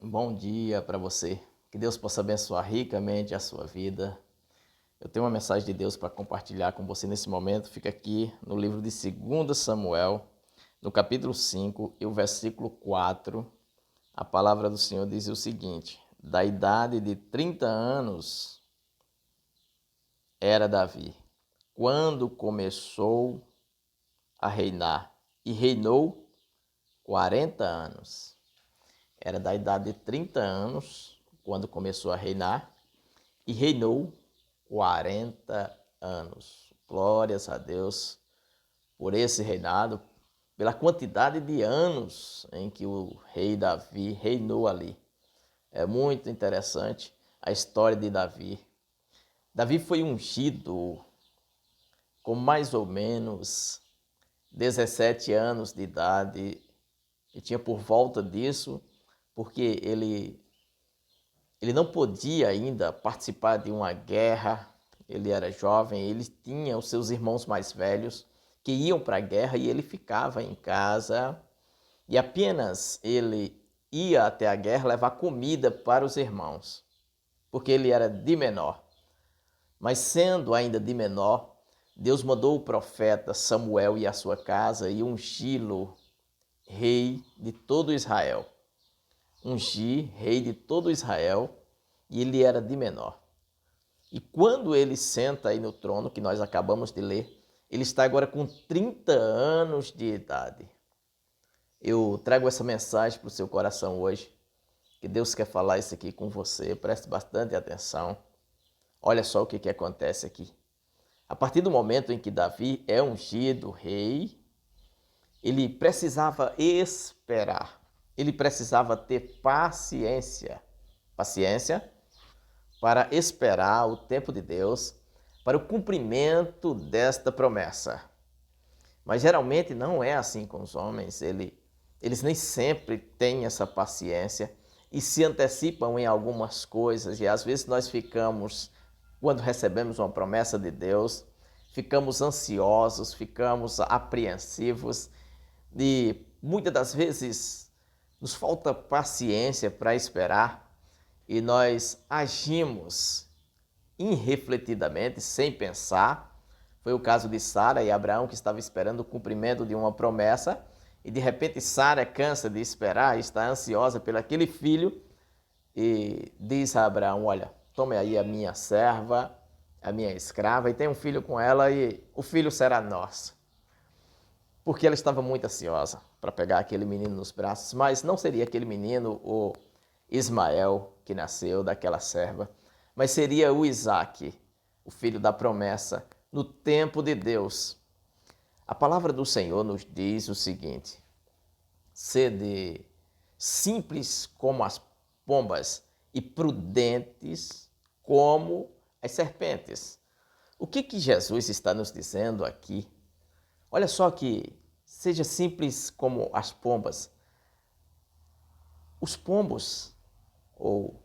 Um bom dia para você. Que Deus possa abençoar ricamente a sua vida. Eu tenho uma mensagem de Deus para compartilhar com você nesse momento. Fica aqui no livro de 2 Samuel, no capítulo 5 e o versículo 4. A palavra do Senhor diz o seguinte: da idade de 30 anos era Davi, quando começou a reinar, e reinou 40 anos. Era da idade de 30 anos, quando começou a reinar, e reinou 40 anos. Glórias a Deus por esse reinado, pela quantidade de anos em que o rei Davi reinou ali. É muito interessante a história de Davi. Davi foi ungido com mais ou menos 17 anos de idade, e tinha por volta disso, porque ele não podia ainda participar de uma guerra, ele era jovem, ele tinha os seus irmãos mais velhos que iam para a guerra e ele ficava em casa e apenas ele ia até a guerra levar comida para os irmãos, porque ele era de menor. Mas sendo ainda de menor, Deus mandou o profeta Samuel ir à sua casa e ungí-lo rei de todo Israel. Ungir rei de todo Israel, e ele era de menor. E quando ele senta aí no trono, que nós acabamos de ler, ele está agora com 30 anos de idade. Eu trago essa mensagem para o seu coração hoje, que Deus quer falar isso aqui com você, preste bastante atenção. Olha só o que acontece aqui. A partir do momento em que Davi é ungido rei, ele precisava esperar, ele precisava ter paciência. Paciência para esperar o tempo de Deus para o cumprimento desta promessa. Mas geralmente não é assim com os homens, eles nem sempre têm essa paciência e se antecipam em algumas coisas, e às vezes nós ficamos, quando recebemos uma promessa de Deus, ficamos ansiosos, ficamos apreensivos e muitas das vezes nos falta paciência para esperar e nós agimos irrefletidamente, sem pensar. Foi o caso de Sara e Abraão, que estava esperando o cumprimento de uma promessa, e de repente Sara cansa de esperar, está ansiosa pelo aquele filho, e diz a Abraão: olha, tome aí a minha serva, a minha escrava, e tenha um filho com ela, e o filho será nosso. Porque ela estava muito ansiosa para pegar aquele menino nos braços, mas não seria aquele menino o Ismael que nasceu daquela serva, mas seria o Isaque, o filho da promessa, no tempo de Deus. A palavra do Senhor nos diz o seguinte: sede simples como as pombas e prudentes como as serpentes. O que Jesus está nos dizendo aqui? Olha só, que seja simples como as pombas. Os pombos, ou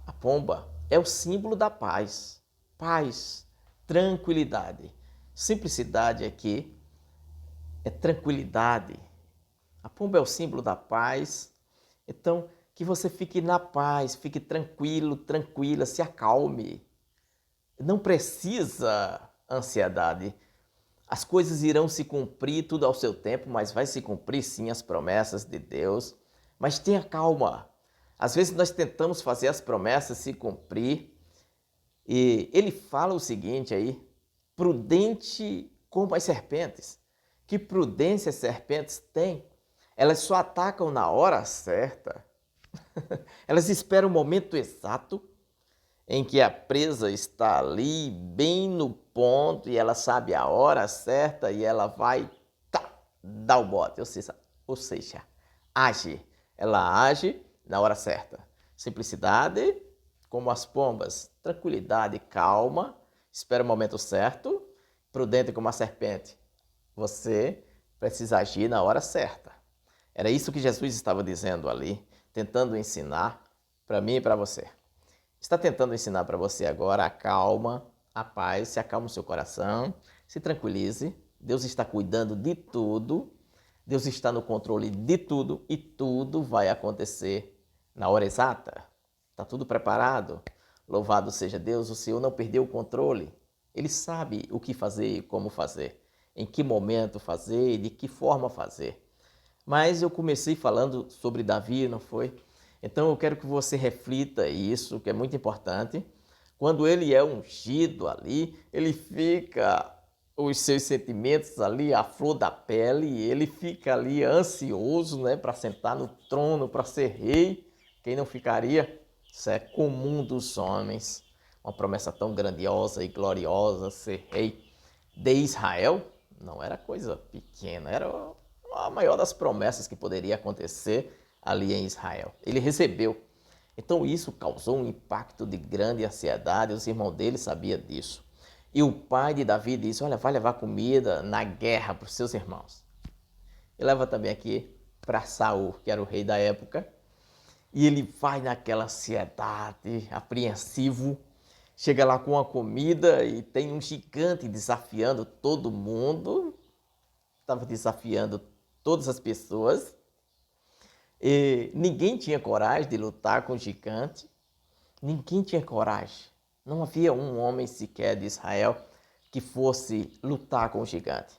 a pomba, é o símbolo da paz. Paz, tranquilidade. Simplicidade aqui é tranquilidade. A pomba é o símbolo da paz. Então, que você fique na paz, fique tranquilo, tranquila, se acalme. Não precisa ansiedade. As coisas irão se cumprir tudo ao seu tempo, mas vai se cumprir sim as promessas de Deus. Mas tenha calma. Às vezes nós tentamos fazer as promessas se cumprir, e ele fala o seguinte aí: prudente como as serpentes. Que prudência as serpentes têm? Elas só atacam na hora certa. Elas esperam o momento exato em que a presa está ali, bem no ponto, e ela sabe a hora certa e ela vai dar o bote, ou seja, age. Ela age na hora certa. Simplicidade, como as pombas. Tranquilidade, calma, espera o momento certo. Prudente como a serpente. Você precisa agir na hora certa. Era isso que Jesus estava dizendo ali, tentando ensinar para mim e para você. Está tentando ensinar para você agora a calma, a paz, se acalma o seu coração, se tranquilize. Deus está cuidando de tudo, Deus está no controle de tudo e tudo vai acontecer na hora exata. Está tudo preparado. Louvado seja Deus, o Senhor não perdeu o controle. Ele sabe o que fazer e como fazer, em que momento fazer e de que forma fazer. Mas eu comecei falando sobre Davi, não foi? Então eu quero que você reflita isso, que é muito importante. Quando ele é ungido ali, ele fica, os seus sentimentos ali, à flor da pele, ele fica ali ansioso, né, para sentar no trono, para ser rei. Quem não ficaria? Isso é comum dos homens. Uma promessa tão grandiosa e gloriosa, ser rei de Israel, não era coisa pequena, era a maior das promessas que poderia acontecer ali em Israel. Ele recebeu. Então isso causou um impacto de grande ansiedade, os irmãos dele sabiam disso. E o pai de Davi disse, olha, vai levar comida na guerra para os seus irmãos. E leva também aqui para Saul, que era o rei da época. E ele vai naquela ansiedade, apreensivo, chega lá com a comida e tem um gigante desafiando todo mundo. Estava desafiando todas as pessoas. E ninguém tinha coragem de lutar com o gigante. Ninguém tinha coragem. Não havia um homem sequer de Israel que fosse lutar com o gigante.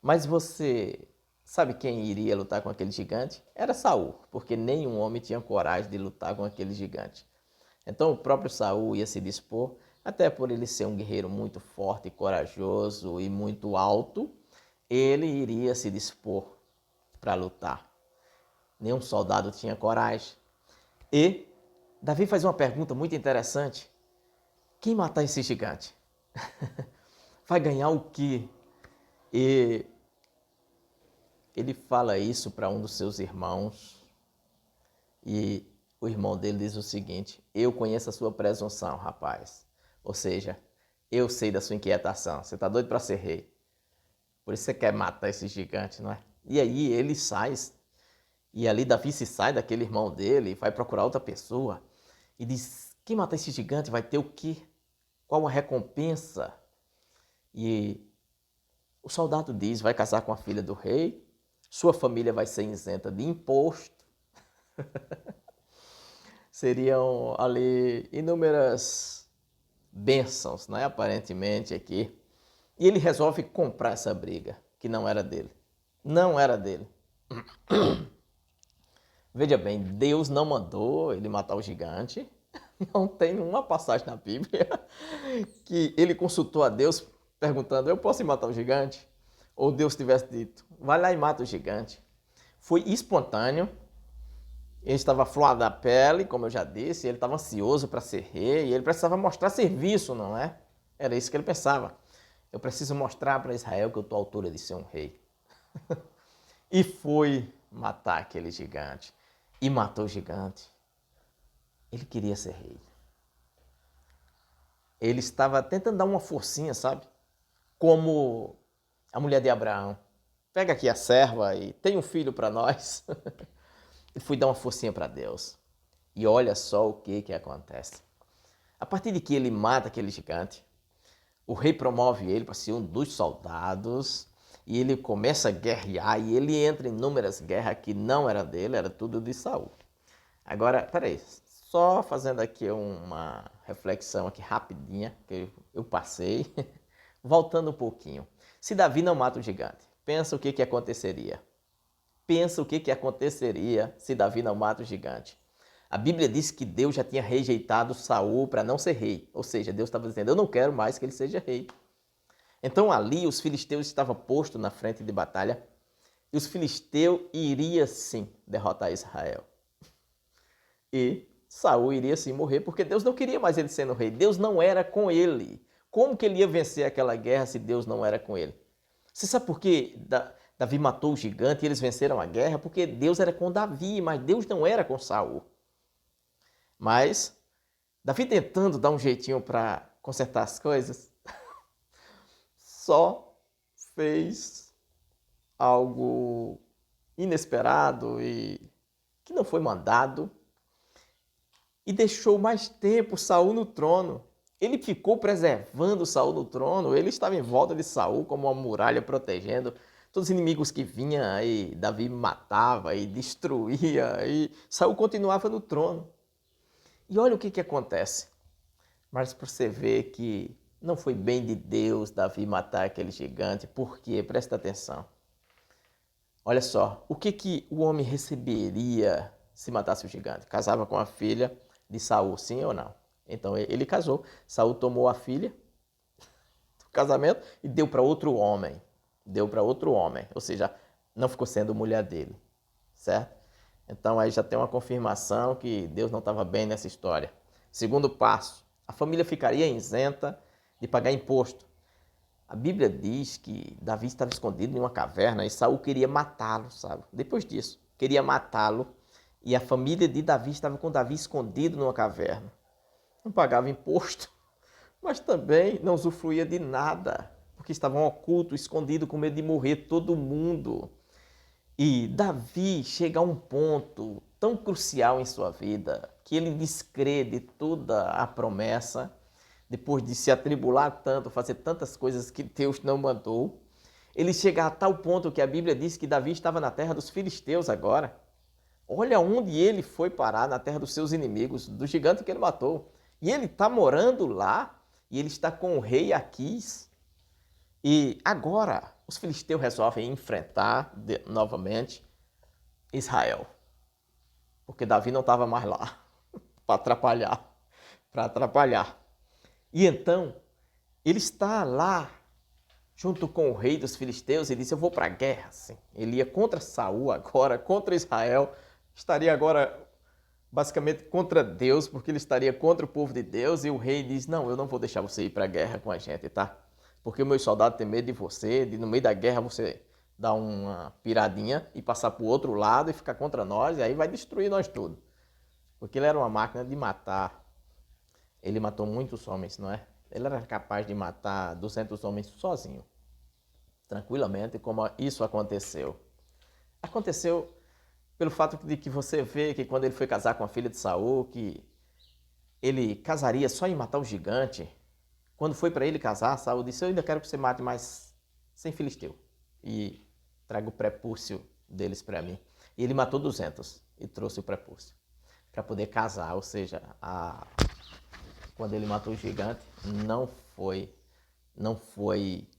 Mas você sabe quem iria lutar com aquele gigante? Era Saul, porque nenhum homem tinha coragem de lutar com aquele gigante. Então o próprio Saul ia se dispor, até por ele ser um guerreiro muito forte, corajoso e muito alto, ele iria se dispor para lutar. Nenhum soldado tinha coragem. E Davi faz uma pergunta muito interessante. Quem matar esse gigante? Vai ganhar o quê? E ele fala isso para um dos seus irmãos. E o irmão dele diz o seguinte, eu conheço a sua presunção, rapaz. Ou seja, eu sei da sua inquietação. Você está doido para ser rei. Por isso você quer matar esse gigante, não é? E aí ele sai, e ali Davi se sai daquele irmão dele, vai procurar outra pessoa e diz, quem matar esse gigante vai ter o quê? Qual a recompensa? E o soldado diz, vai casar com a filha do rei, sua família vai ser isenta de imposto. Seriam ali inúmeras bênçãos, né? Aparentemente aqui. E ele resolve comprar essa briga, que não era dele. Não era dele. Veja bem, Deus não mandou ele matar o gigante. Não tem nenhuma passagem na Bíblia que ele consultou a Deus perguntando, eu posso ir matar o gigante? Ou Deus tivesse dito, vai lá e mata o gigante. Foi espontâneo. Ele estava flor da pele, como eu já disse, ele estava ansioso para ser rei, e ele precisava mostrar serviço, não é? Era isso que ele pensava. Eu preciso mostrar para Israel que eu estou à altura de ser um rei. E foi matar aquele gigante. E matou o gigante. Ele queria ser rei. Ele estava tentando dar uma forcinha, sabe? Como a mulher de Abraão. Pega aqui a serva e tem um filho para nós. Ele foi dar uma forcinha para Deus. E olha só o que acontece. A partir de que ele mata aquele gigante, o rei promove ele para ser um dos soldados e ele começa a guerrear e ele entra em inúmeras guerras que não era dele, era tudo de Saul. Agora, peraí, só fazendo aqui uma reflexão aqui rapidinha que eu passei, voltando um pouquinho. Se Davi não mata o gigante, pensa o que aconteceria. Pensa o que aconteceria se Davi não mata o gigante. A Bíblia diz que Deus já tinha rejeitado Saul para não ser rei. Ou seja, Deus estava dizendo, eu não quero mais que ele seja rei. Então ali os filisteus estavam postos na frente de batalha e os filisteus iriam sim derrotar Israel. E Saul iria sim morrer porque Deus não queria mais ele sendo rei. Deus não era com ele. Como que ele ia vencer aquela guerra se Deus não era com ele? Você sabe por que Davi matou o gigante e eles venceram a guerra? Porque Deus era com Davi, mas Deus não era com Saul. Mas Davi tentando dar um jeitinho para consertar as coisas, só fez algo inesperado e que não foi mandado e deixou mais tempo Saul no trono. Ele ficou preservando Saul no trono, ele estava em volta de Saul como uma muralha protegendo. Todos os inimigos que vinham, aí Davi matava e destruía, e Saul continuava no trono. E olha o que acontece. Mas para você ver que não foi bem de Deus Davi matar aquele gigante. Por quê? Presta atenção. Olha só, o que o homem receberia se matasse o gigante? Casava com a filha de Saul, sim ou não? Então ele casou. Saul tomou a filha do casamento e deu para outro homem. Deu para outro homem, ou seja, não ficou sendo mulher dele, certo? Então aí já tem uma confirmação que Deus não estava bem nessa história. Segundo passo, a família ficaria isenta de pagar imposto. A Bíblia diz que Davi estava escondido em uma caverna e Saul queria matá-lo, sabe? Depois disso, queria matá-lo e a família de Davi estava com Davi escondido numa caverna. Não pagava imposto, mas também não usufruía de nada, porque estavam ocultos, escondidos, com medo de morrer todo mundo. E Davi chega a um ponto tão crucial em sua vida que ele descrê de toda a promessa, depois de se atribular tanto, fazer tantas coisas que Deus não mandou. Ele chega a tal ponto que a Bíblia diz que Davi estava na terra dos filisteus agora. Olha onde ele foi parar, na terra dos seus inimigos, do gigante que ele matou. E ele está morando lá, e ele está com o rei Aquis. E agora os filisteus resolvem enfrentar novamente Israel. Porque Davi não estava mais lá para atrapalhar. E então ele está lá junto com o rei dos filisteus e disse: eu vou para a guerra. Sim. Ele ia contra Saul agora, contra Israel. Estaria agora basicamente contra Deus, porque ele estaria contra o povo de Deus. E o rei diz: não, eu não vou deixar você ir para a guerra com a gente, tá? Porque o meu soldado tem medo de você, de no meio da guerra você dar uma piradinha e passar para o outro lado e ficar contra nós, e aí vai destruir nós tudo. Porque ele era uma máquina de matar. Ele matou muitos homens, não é? Ele era capaz de matar 200 homens sozinho, tranquilamente, como isso aconteceu. Aconteceu pelo fato de que você vê que quando ele foi casar com a filha de Saul, que ele casaria só em matar o gigante. Quando foi para ele casar, Saul disse: eu ainda quero que você mate mais 100 filisteu e traga o prepúcio deles para mim. E ele matou 200 e trouxe o prepúcio para poder casar, ou seja, quando ele matou o gigante, não foi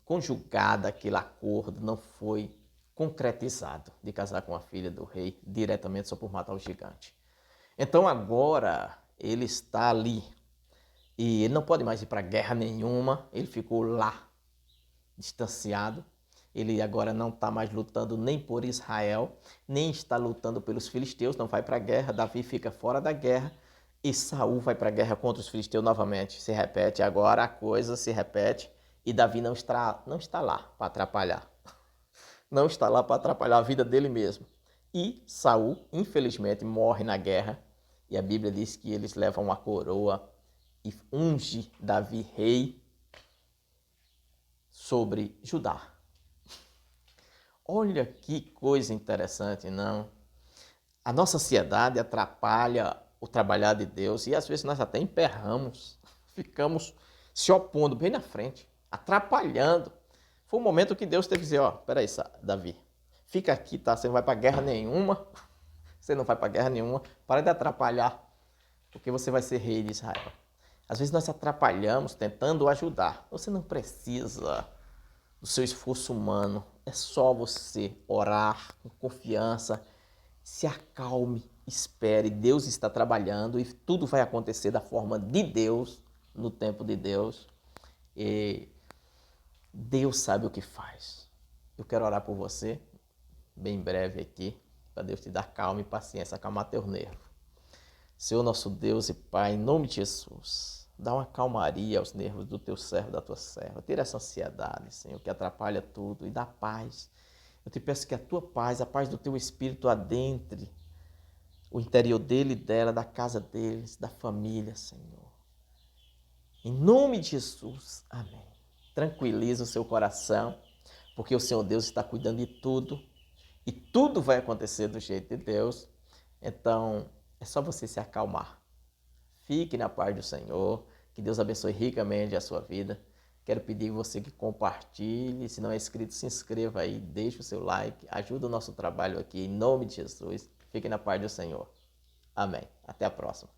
conjugado aquele acordo, não foi concretizado de casar com a filha do rei diretamente só por matar o gigante. Então agora ele está ali e ele não pode mais ir para guerra nenhuma, ele ficou lá, distanciado. Ele agora não está mais lutando nem por Israel, nem está lutando pelos filisteus, não vai para a guerra. Davi fica fora da guerra e Saul vai para a guerra contra os filisteus novamente. Se repete agora, a coisa se repete e Davi não está lá para atrapalhar. Não está lá para atrapalhar a vida dele mesmo. E Saul, infelizmente, morre na guerra e a Bíblia diz que eles levam uma coroa e unge Davi rei sobre Judá. Olha que coisa interessante, não? A nossa ansiedade atrapalha o trabalhar de Deus e às vezes nós até emperramos, ficamos se opondo bem na frente, atrapalhando. Foi um momento que Deus teve que dizer: ó, peraí, Davi, fica aqui, tá? Você não vai para guerra nenhuma, você não vai para guerra nenhuma, para de atrapalhar, porque você vai ser rei de Israel. Às vezes nós atrapalhamos tentando ajudar. Você não precisa do seu esforço humano. É só você orar com confiança, se acalme, espere. Deus está trabalhando e tudo vai acontecer da forma de Deus, no tempo de Deus. E Deus sabe o que faz. Eu quero orar por você, bem breve aqui, para Deus te dar calma e paciência, acalmar teu nervo. Senhor nosso Deus e Pai, em nome de Jesus, dá uma calmaria aos nervos do teu servo, da tua serva. Tira essa ansiedade, Senhor, que atrapalha tudo, e dá paz. Eu te peço que a tua paz, a paz do teu Espírito adentre o interior dele e dela, da casa deles, da família, Senhor. Em nome de Jesus, amém. Tranquiliza o seu coração, porque o Senhor Deus está cuidando de tudo, e tudo vai acontecer do jeito de Deus. Então, é só você se acalmar. Fique na paz do Senhor. Que Deus abençoe ricamente a sua vida. Quero pedir você que compartilhe, se não é inscrito, se inscreva aí, deixe o seu like, ajuda o nosso trabalho aqui, em nome de Jesus. Fique na paz do Senhor. Amém. Até a próxima.